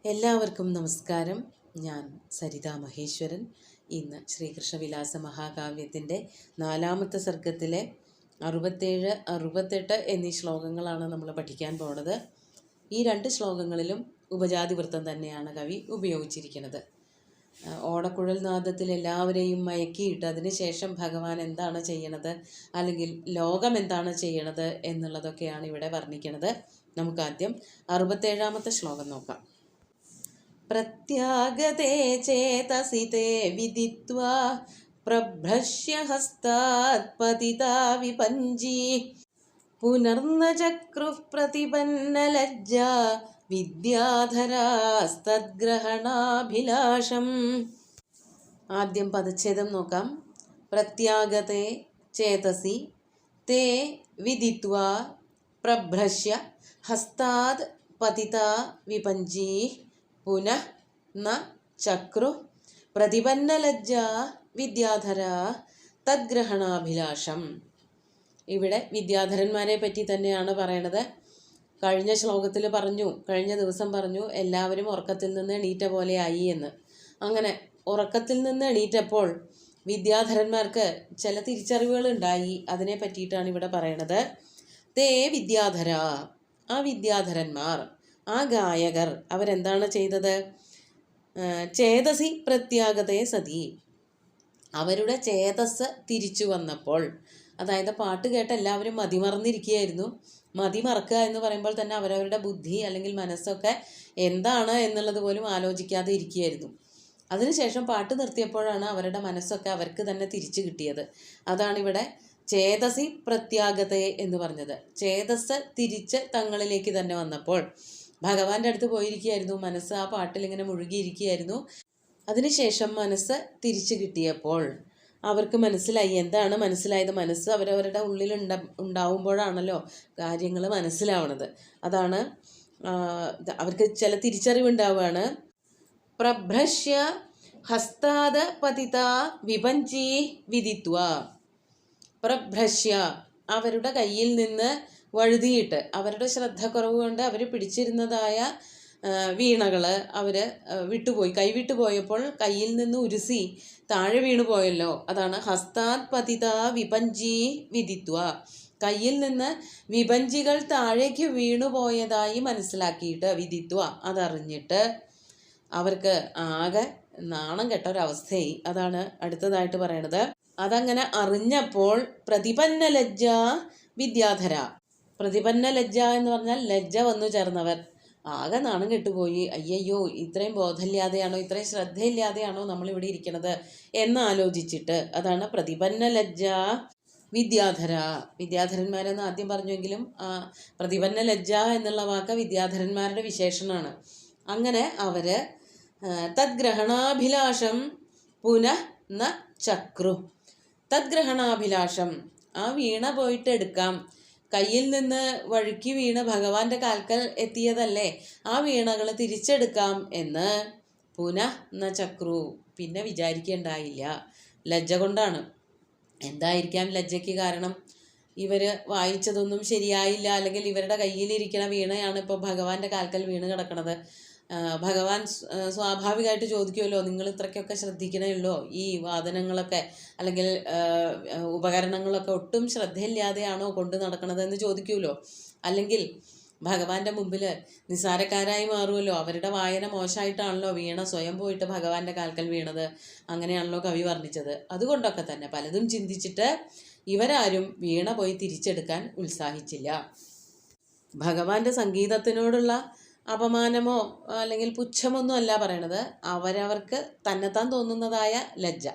എല്ലാവർക്കും നമസ്കാരം. ഞാൻ സരിത മഹേശ്വരൻ. ഇന്ന് ശ്രീകൃഷ്ണവിലാസ മഹാകാവ്യത്തിൻ്റെ 4-ാമത്തെ സർഗത്തിലെ 67, 68 എന്നീ ശ്ലോകങ്ങളാണ് നമ്മൾ പഠിക്കാൻ പോണത്. ഈ 2 ശ്ലോകങ്ങളിലും ഉപജാതിവൃത്തം തന്നെയാണ് കവി ഉപയോഗിച്ചിരിക്കുന്നത്. ഓടക്കുഴൽ നാദത്തിൽ എല്ലാവരെയും മയക്കിയിട്ട് അതിനുശേഷം ഭഗവാൻ എന്താണ് ചെയ്യണത്, അല്ലെങ്കിൽ ലോകം എന്താണ് ചെയ്യണത് എന്നുള്ളതൊക്കെയാണ് ഇവിടെ വർണ്ണിക്കുന്നത്. നമുക്കാദ്യം 67-ാമത്തെ ശ്ലോകം നോക്കാം. പ്രത്യാഗതേ ചേതസി തേ വിദിത്വാ പ്രഭ്രശ്യ ഹസ്താത് പതിതാ വിപഞ്ചി പുനർന ചക്രുഃ പ്രതിപന്നലജ്ജാ വിദ്യാധരാസ്തദ്ഗ്രഹണാഭിലാഷം. ആദ്യം പദച്ഛേദം നോക്കാം. പ്രത്യാഗതേ ചേതസി തേ വിദിത്വാ പ്രഭ്രശ്യ ഹസ്താത് പതിതാ വിപഞ്ചി പുനഃ ന ചക്രു പ്രതിപന്നലജ്ജാ വിദ്യാധരാ തദ്ഗ്രഹണാഭിലാഷം. ഇവിടെ വിദ്യാധരന്മാരെ പറ്റി തന്നെയാണ് പറയണത്. കഴിഞ്ഞ ശ്ലോകത്തിൽ കഴിഞ്ഞ ദിവസം പറഞ്ഞു എല്ലാവരും ഉറക്കത്തിൽ നിന്ന് എണീറ്റ പോലെ ആയി എന്ന്. അങ്ങനെ ഉറക്കത്തിൽ നിന്ന് എണീറ്റപ്പോൾ വിദ്യാധരന്മാർക്ക് ചില തിരിച്ചറിവുകൾ ഉണ്ടായി. അതിനെ പറ്റിയിട്ടാണ് ഇവിടെ പറയണത്. തേ വിദ്യാധര, ആ വിദ്യാധരന്മാർ, ആ ഗായകർ അവരെന്താണ് ചെയ്തത്? ചേതസി പ്രത്യാഗതേ സതി, അവരുടെ ചേതസ് തിരിച്ചു വന്നപ്പോൾ, അതായത് പാട്ട് കേട്ട് എല്ലാവരും മതിമറന്നിരിക്കുകയായിരുന്നു. മതിമറക്കുക എന്ന് പറയുമ്പോൾ തന്നെ അവരവരുടെ ബുദ്ധി അല്ലെങ്കിൽ മനസ്സൊക്കെ എന്താണ് എന്നുള്ളത് പോലും ആലോചിക്കാതെ ഇരിക്കുകയായിരുന്നു. അതിനുശേഷം പാട്ട് നിർത്തിയപ്പോഴാണ് അവരുടെ മനസ്സൊക്കെ അവർക്ക് തന്നെ തിരിച്ചു കിട്ടിയത്. അതാണ് ഇവിടെ ചേതസി പ്രത്യാഗതേ എന്ന് പറഞ്ഞത്. ചേതസ് തിരിച്ച് തങ്ങളിലേക്ക് തന്നെ വന്നപ്പോൾ ഭഗവാന്റെ അടുത്ത് പോയിരിക്കുകയായിരുന്നു. മനസ്സ് ആ പാട്ടിൽ ഇങ്ങനെ മുഴുകിയിരിക്കുകയായിരുന്നു. അതിനുശേഷം മനസ്സ് തിരിച്ചു കിട്ടിയപ്പോൾ അവർക്ക് മനസ്സിലായി. എന്താണ് മനസ്സിലായത്? മനസ്സ് അവരവരുടെ ഉള്ളിൽ ഉണ്ടാവുമ്പോഴാണല്ലോ കാര്യങ്ങൾ മനസ്സിലാവണത്. അതാണ് അവർക്ക് ചില തിരിച്ചറിവുണ്ടാവുകയാണ്. പ്രഭ്രശ്യ ഹസ്താദ പതിതാ വിപഞ്ചി വിദിത്വ. പ്രഭ്രശ്യ, അവരുടെ കയ്യിൽ നിന്ന് വഴുതിയിട്ട്, അവരുടെ ശ്രദ്ധക്കുറവ് കൊണ്ട് അവർ പിടിച്ചിരുന്നതായ വീണകൾ അവർ കൈവിട്ടുപോയപ്പോൾ കയ്യിൽ നിന്ന് ഉരുസി താഴെ വീണു പോയല്ലോ. അതാണ് ഹസ്താത് പതിതാ വിപഞ്ചി വിദിത്വ. കയ്യിൽ നിന്ന് വിപഞ്ചികൾ താഴേക്ക് വീണുപോയതായി മനസ്സിലാക്കിയിട്ട്, വിദിത്വ അതറിഞ്ഞിട്ട് അവർക്ക് ആകെ നാണം കെട്ട ഒരവസ്ഥയായി. അതാണ് അടുത്തതായിട്ട് പറയണത്. അതങ്ങനെ അറിഞ്ഞപ്പോൾ പ്രതിപന്ന ലജ്ജ വിദ്യാധര. പ്രതിപന്ന ലജ്ജ എന്ന് പറഞ്ഞാൽ ലജ്ജ വന്നു ചേർന്നവർ. ആകെ നാണം കെട്ടുപോയി. അയ്യയ്യോ, ഇത്രയും ബോധമില്ലാതെയാണോ, ഇത്രയും ശ്രദ്ധയില്ലാതെയാണോ നമ്മളിവിടെ ഇരിക്കണത് എന്ന് ആലോചിച്ചിട്ട്, അതാണ് പ്രതിപന്ന ലജ്ജ വിദ്യാധര. വിദ്യാധരന്മാരെന്ന് ആദ്യം പറഞ്ഞെങ്കിലും പ്രതിപന്ന ലജ്ജ എന്നുള്ള വാക്ക് വിദ്യാധരന്മാരുടെ വിശേഷണമാണ്. അങ്ങനെ അവര് തദ്ഗ്രഹണാഭിലാഷം പുനഃ ന ചക്രു. തദ്ഗ്രഹണാഭിലാഷം, ആ വീണ പോയിട്ട് എടുക്കാം. കയ്യിൽ നിന്ന് വഴുക്കി വീണ് ഭഗവാന്റെ കാൽക്കൽ എത്തിയതല്ലേ, ആ വീണകൾ തിരിച്ചെടുക്കാം എന്ന് പുനഃ ന ചക്രു, പിന്നെ വിചാരിക്കേണ്ടായില്ല. ലജ്ജ കൊണ്ടാണ്. എന്തായിരിക്കാം ലജ്ജയ്ക്ക് കാരണം? ഇവർ വായിച്ചതൊന്നും ശരിയായില്ല, അല്ലെങ്കിൽ ഇവരുടെ കയ്യിലിരിക്കണ വീണയാണ് ഇപ്പോൾ ഭഗവാന്റെ കാൽക്കൽ വീണ് കിടക്കണത്. ഭഗവാൻ സ്വാഭാവികമായിട്ട് ചോദിക്കുമല്ലോ, നിങ്ങൾ ഇത്രയ്ക്കൊക്കെ ശ്രദ്ധിക്കണമല്ലോ, ഈ വാദനങ്ങളൊക്കെ അല്ലെങ്കിൽ ഉപകരണങ്ങളൊക്കെ ഒട്ടും ശ്രദ്ധയില്ലാതെയാണോ കൊണ്ട് നടക്കണതെന്ന് ചോദിക്കുമല്ലോ. അല്ലെങ്കിൽ ഭഗവാന്റെ മുമ്പിൽ നിസ്സാരക്കാരായി മാറുമല്ലോ. അവരുടെ വായന മോശമായിട്ടാണല്ലോ വീണ സ്വയം പോയിട്ട് ഭഗവാന്റെ കാൽക്കൽ വീണത്. അങ്ങനെയാണല്ലോ കവി വർണ്ണിച്ചത്. അതുകൊണ്ടൊക്കെ തന്നെ പലതും ചിന്തിച്ചിട്ട് ഇവരാരും വീണ പോയി തിരിച്ചെടുക്കാൻ ഉത്സാഹിച്ചില്ല. ഭഗവാന്റെ സംഗീതത്തിനോടുള്ള അപമാനമോ അല്ലെങ്കിൽ പുച്ഛമൊന്നും അല്ല പറയണത്. അവരവർക്ക് തന്നെത്താൻ തോന്നുന്നതായ ലജ്ജ,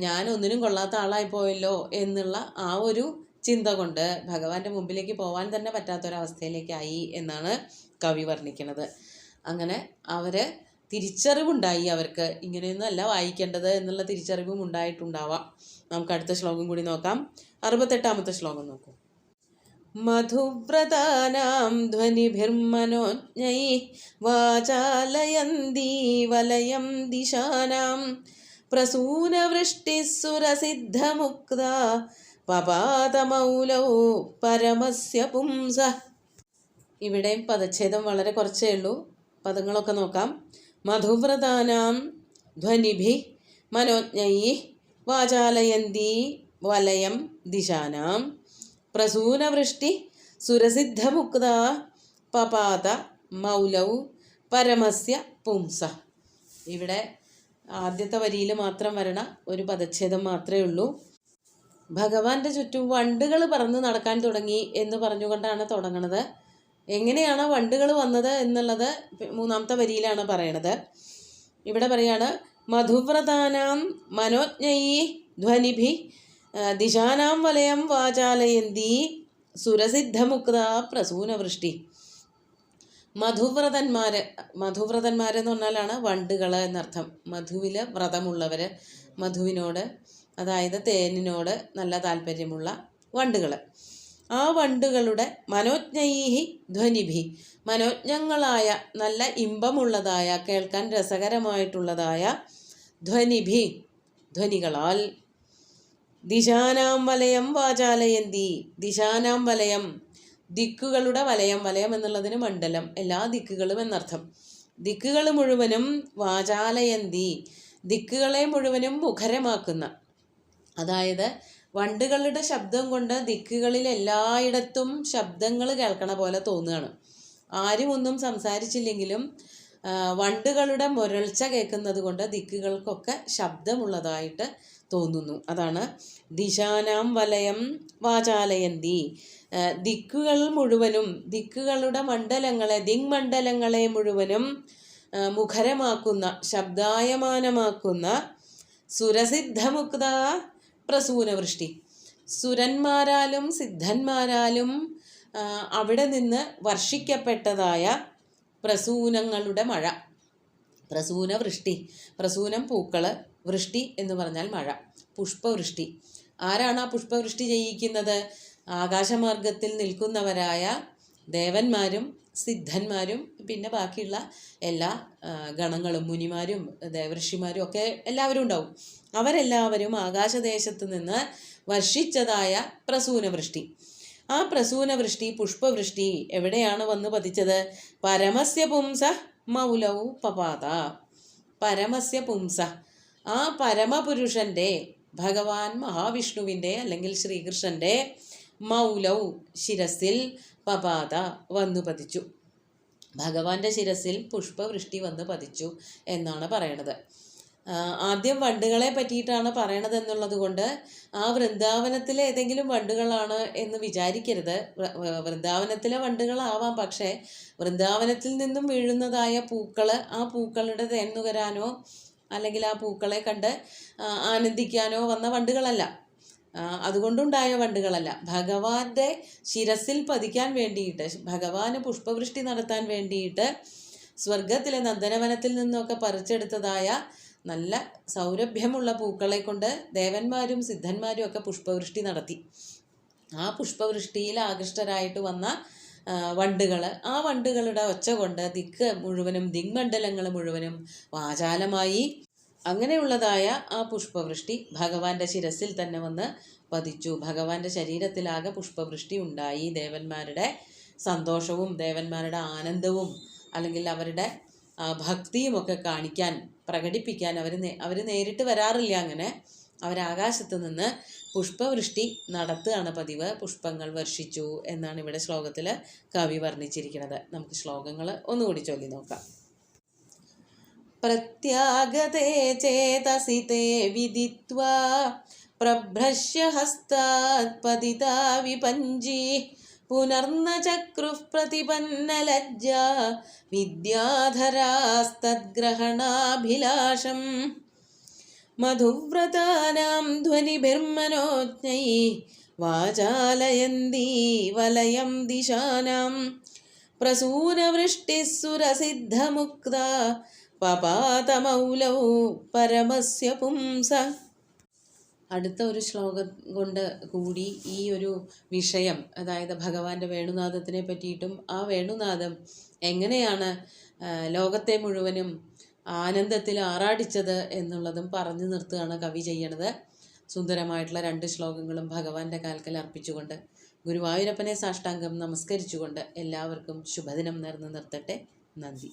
ഞാനൊന്നിനും കൊള്ളാത്ത ആളായിപ്പോയല്ലോ എന്നുള്ള ആ ഒരു ചിന്ത കൊണ്ട് ഭഗവാന്റെ മുമ്പിലേക്ക് പോകാൻ തന്നെ പറ്റാത്തൊരവസ്ഥയിലേക്കായി എന്നാണ് കവി വർണ്ണിക്കുന്നത്. അങ്ങനെ അവര് തിരിച്ചറിവുണ്ടായി. അവർക്ക് ഇങ്ങനെയൊന്നും അല്ല വായിക്കേണ്ടത് എന്നുള്ള തിരിച്ചറിവും ഉണ്ടായിട്ടുണ്ടാവാം. നമുക്ക് അടുത്ത ശ്ലോകം കൂടി നോക്കാം. 68-ാമത്തെ ശ്ലോകം നോക്കൂ. മധുവ്രതാനാം ധ്വനിഭിർമനോജ്ഞൈഃ വാചാലയന്തി വലയം ദിശാനാം പ്രസൂനവൃഷ്ടിഃ സുരസിദ്ധമുക്താ പപാതമൗലൗ പരമസ്യ പുംസഃ. ഇവിടെയും പദച്ഛേദം വളരെ കുറച്ചേ ഉള്ളൂ. പദങ്ങളൊക്കെ നോക്കാം. മധുവ്രതാനാം ധ്വനിഭി മനോജ്ഞൈ വാചാലയന്തി വലയം ദിശാനാം പ്രസൂനവൃഷ്ടി സുരസിദ്ധമുക്ത പപാത മൗലൗ പരമസ്യ പുംസ. ഇവിടെ ആദ്യത്തെ വരിയിൽ മാത്രം വരണ ഒരു പദച്ഛേദം മാത്രമേ ഉള്ളൂ. ഭഗവാന്റെ ചുറ്റും വണ്ടുകൾ പറന്ന് നടക്കാൻ തുടങ്ങി എന്ന് പറഞ്ഞുകൊണ്ടാണ് തുടങ്ങുന്നത്. എങ്ങനെയാണ് വണ്ടുകൾ വന്നത് എന്നുള്ളത് മൂന്നാമത്തെ വരിയിലാണ് പറയണത്. ഇവിടെ പറയാണ് മധുവ്രതാനാം മനോജ്ഞൈ ധ്വനിഭി ദിശാനാം വലയം വാചാലയന്തി സുരസിദ്ധമുക്ത പ്രസൂനവൃഷ്ടി. മധുവ്രതന്മാരെന്ന് പറഞ്ഞാലാണ് വണ്ടുകൾ എന്നർത്ഥം. മധുവിൽ വ്രതമുള്ളവർ, മധുവിനോട് അതായത് തേനിനോട് നല്ല താല്പര്യമുള്ള വണ്ടുകൾ. ആ വണ്ടുകളുടെ മനോജ്ഞൈഹി ധ്വനിഭി, മനോജ്ഞങ്ങളായ നല്ല ഇമ്പമുള്ളതായ കേൾക്കാൻ രസകരമായിട്ടുള്ളതായ ധ്വനിഭി, ധ്വനികളാൽ ദിശാനാം വലയം വാചാലയന്തി. ദിശാനാം വലയം, ദിക്കുകളുടെ വലയം. വലയം എന്നുള്ളതിന് മണ്ഡലം, എല്ലാ ദിക്കുകളും എന്നർത്ഥം. ദിക്കുകൾ മുഴുവനും വാചാലയന്തി, ദിക്കുകളെ മുഴുവനും മുഖരമാക്കുന്ന, അതായത് വണ്ടുകളുടെ ശബ്ദം കൊണ്ട് ദിക്കുകളിൽ എല്ലായിടത്തും ശബ്ദങ്ങൾ കേൾക്കണ പോലെ തോന്നുകയാണ്. ആരും ഒന്നും സംസാരിച്ചില്ലെങ്കിലും വണ്ടുകളുടെ മുരൾച്ച കേൾക്കുന്നത് കൊണ്ട് ദിക്കുകൾക്കൊക്കെ ശബ്ദമുള്ളതായിട്ട് തോന്നുന്നു. അതാണ് ദിശാനാം വലയം വാചാലയന്തി. ദിക്കുകൾ മുഴുവനും, ദിക്കുകളുടെ മണ്ഡലങ്ങളെ, ദിങ്മണ്ഡലങ്ങളെ മുഴുവനും മുഖരമാക്കുന്ന, ശബ്ദായമാനമാക്കുന്ന സുരസിദ്ധമുക്ത പ്രസൂനവൃഷ്ടി. സുരന്മാരാലും സിദ്ധന്മാരാലും അവിടെ നിന്ന് വർഷിക്കപ്പെട്ടതായ പ്രസൂനങ്ങളുടെ മഴ. പ്രസൂനവൃഷ്ടി, പ്രസൂനം പൂക്കൾ, വൃഷ്ടി എന്ന് പറഞ്ഞാൽ മഴ, പുഷ്പവൃഷ്ടി. ആരാണ് ആ പുഷ്പവൃഷ്ടി ചെയ്യിക്കുന്നത്? ആകാശമാർഗത്തിൽ നിൽക്കുന്നവരായ ദേവന്മാരും സിദ്ധന്മാരും പിന്നെ ബാക്കിയുള്ള എല്ലാ ഗണങ്ങളും, മുനിമാരും ദേവർഷിമാരും ഒക്കെ എല്ലാവരും ഉണ്ടാവും. അവരെല്ലാവരും ആകാശദേശത്ത് നിന്ന് വർഷിച്ചതായ പ്രസൂനവൃഷ്ടി. ആ പ്രസൂനവൃഷ്ടി, പുഷ്പവൃഷ്ടി എവിടെയാണ് വന്ന് പതിച്ചത്? പരമസ്യ പുംസ മൗലൗ പപാത. പരമസ്യ പുംസ, ആ പരമപുരുഷൻ്റെ, ഭഗവാൻ മഹാവിഷ്ണുവിൻ്റെ അല്ലെങ്കിൽ ശ്രീകൃഷ്ണൻ്റെ മൗലൗ, ശിരസിൽ, പപാത വന്നു പതിച്ചു. ഭഗവാന്റെ ശിരസിൽ പുഷ്പവൃഷ്ടി വന്ന് പതിച്ചു എന്നാണ് പറയണത്. ആദ്യം വണ്ടുകളെ പറ്റിയിട്ടാണ് പറയണത് എന്നുള്ളത് കൊണ്ട് ആ വൃന്ദാവനത്തിലെ ഏതെങ്കിലും വണ്ടുകളാണ് എന്ന് വിചാരിക്കരുത്. വൃന്ദാവനത്തിലെ വണ്ടുകളാവാം, പക്ഷേ വൃന്ദാവനത്തിൽ നിന്നും വീഴുന്നതായ പൂക്കൾ, ആ പൂക്കളുടെ തേൻ നുകരാനോ അല്ലെങ്കിൽ ആ പൂക്കളെ കണ്ട് ആനന്ദിക്കാനോ വന്ന വണ്ടുകളല്ല, അതുകൊണ്ടുണ്ടായ വണ്ടുകളല്ല. ഭഗവാന്റെ ശിരസിൽ പതിക്കാൻ വേണ്ടിയിട്ട്, ഭഗവാന് പുഷ്പവൃഷ്ടി നടത്താൻ വേണ്ടിയിട്ട് സ്വർഗത്തിലെ നന്ദനവനത്തിൽ നിന്നൊക്കെ പറിച്ചെടുത്തതായ നല്ല സൗരഭ്യമുള്ള പൂക്കളെ കൊണ്ട് ദേവന്മാരും സിദ്ധന്മാരും ഒക്കെ പുഷ്പവൃഷ്ടി നടത്തി. ആ പുഷ്പവൃഷ്ടിയിൽ ആകൃഷ്ടരായിട്ട് വന്ന വണ്ടുകൾ, ആ വണ്ടുകളുടെ ഒച്ച കൊണ്ട് ദിക്ക് മുഴുവനും, ദിങ്മണ്ഡലങ്ങൾ മുഴുവനും വാചാലമായി. അങ്ങനെയുള്ളതായ ആ പുഷ്പവൃഷ്ടി ഭഗവാന്റെ ശിരസിൽ തന്നെ വന്ന് പതിച്ചു. ഭഗവാന്റെ ശരീരത്തിലാകെ പുഷ്പവൃഷ്ടി ഉണ്ടായി. ദേവന്മാരുടെ സന്തോഷവും ദേവന്മാരുടെ ആനന്ദവും അല്ലെങ്കിൽ അവരുടെ ഭക്തിയുമൊക്കെ കാണിക്കാൻ, പ്രകടിപ്പിക്കാൻ അവർ നേരിട്ട് വരാറില്ല. അങ്ങനെ അവരാകാശത്ത് നിന്ന് പുഷ്പവൃഷ്ടി നടത്തുകയാണ് പതിവ്. പുഷ്പങ്ങൾ വർഷിച്ചു എന്നാണ് ഇവിടെ ശ്ലോകത്തിൽ കവി വർണ്ണിച്ചിരിക്കുന്നത്. നമുക്ക് ശ്ലോകങ്ങൾ ഒന്നുകൂടി ചൊല്ലി നോക്കാം. പ്രത്യാഗതേ ചേതസി തേ വിദിത്വാ പ്രഭ്രശ്യ ഹസ്താത് പതിതാ വിപഞ്ചി പുനർന ചക്രുഃ പ്രതിപന്നലജ്ജാ വിദ്യാധരാസ്തദ്ഗ്രഹണാഭിലാഷം മധുവ്രതാനാം ധ്വനിഭിർമനോജ്ഞൈ വാചാലയന്തി വലയം ദിശാനാം പ്രസൂനവൃഷ്ടിഃ സുരസിദ്ധമുക്ത പപാതമൗലൗ പരമസ്യ പുംസ. അടുത്ത ഒരു ശ്ലോകം കൊണ്ട് കൂടി ഈ ഒരു വിഷയം, അതായത് ഭഗവാന്റെ വേണുനാദത്തിനെ പറ്റിയിട്ടും ആ വേണുനാദം എങ്ങനെയാണ് ലോകത്തെ മുഴുവനും ആനന്ദത്തിൽ ആറാടിച്ചത് എന്നുള്ളതും പറഞ്ഞു നിർത്തുകയാണ് കവി ചെയ്യണത്. സുന്ദരമായിട്ടുള്ള 2 ശ്ലോകങ്ങളും ഭഗവാന്റെ കാൽക്കൽ അർപ്പിച്ചുകൊണ്ട് ഗുരുവായൂരപ്പനെ സാഷ്ടാംഗം നമസ്കരിച്ചുകൊണ്ട് എല്ലാവർക്കും ശുഭദിനം നേർന്ന് നിർത്തട്ടെ. നന്ദി.